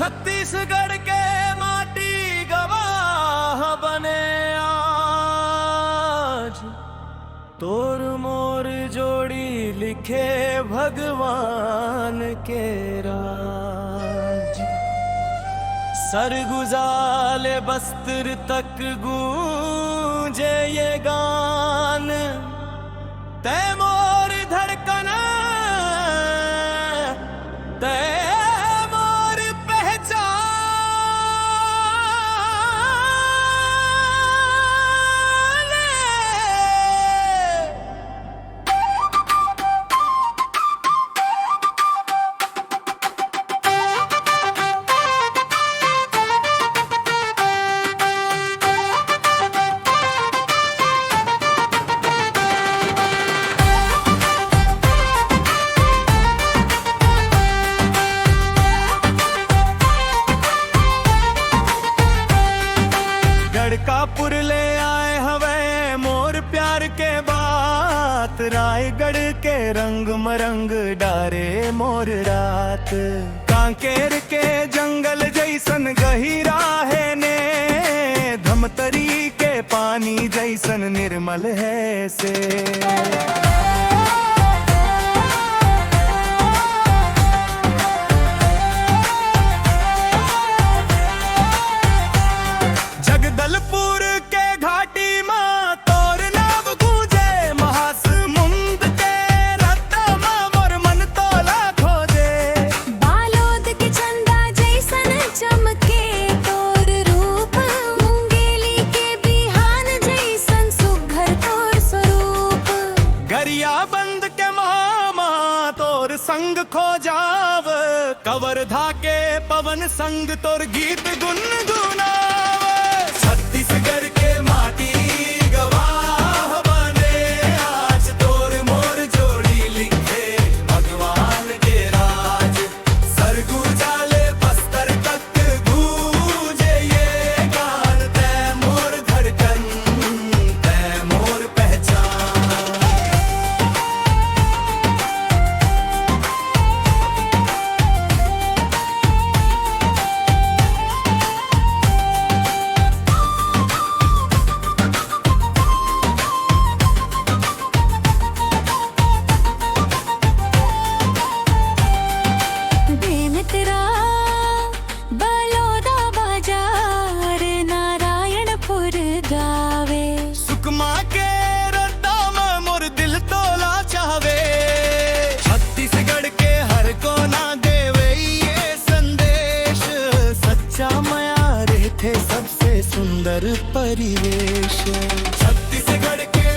छत्तीसगढ़ के माटी गवाह बने आज, तोर मोर जोड़ी लिखे भगवान के राज। सरगुजाले बस्तर तक गूंजे ये गान, तै मोर धड़कन तै मोर पहचान। गढ़कापुर ले आए हवे मोर प्यार के बात, रायगढ़ के रंग मरंग डारे मोर रात। कांकेर के जंगल जैसन गहिरा है ने, धमतरी के पानी जैसन निर्मल है से। जगदलपुर के घाटी माँ तोर नाम गूंजे, महासमुंद के रत्ता माँ मोर मन तोला खोजे। बालोद के चंदा जैसन चमके तोर रूप, मुंगेली के बिहान जैसन सुघर तोर स्वरूप। गरियाबंद के मामा तोर संग खो जाव, कवर्धा के पवन संग तोर गीत गुनगुनाव। छत्तीसगढ़ के माटी गवाह बने आज, तोर मोर जोड़ी लिखे भगवान के राज। सरगुजाले बस्तर तक गूंजे ये गान, तै मोर धड़कन तै मोर पहचान। बेमित्रा बलौदा बाजार नारायणपुर गावे। सुकमा के रद्दा में मोर दिल तोला चावे, छत्तीसगढ़ के हर कोना देवे ये संदेश। सच्चा माया रहते सबसे सुंदर परिवेश, छत्तीसगढ़ के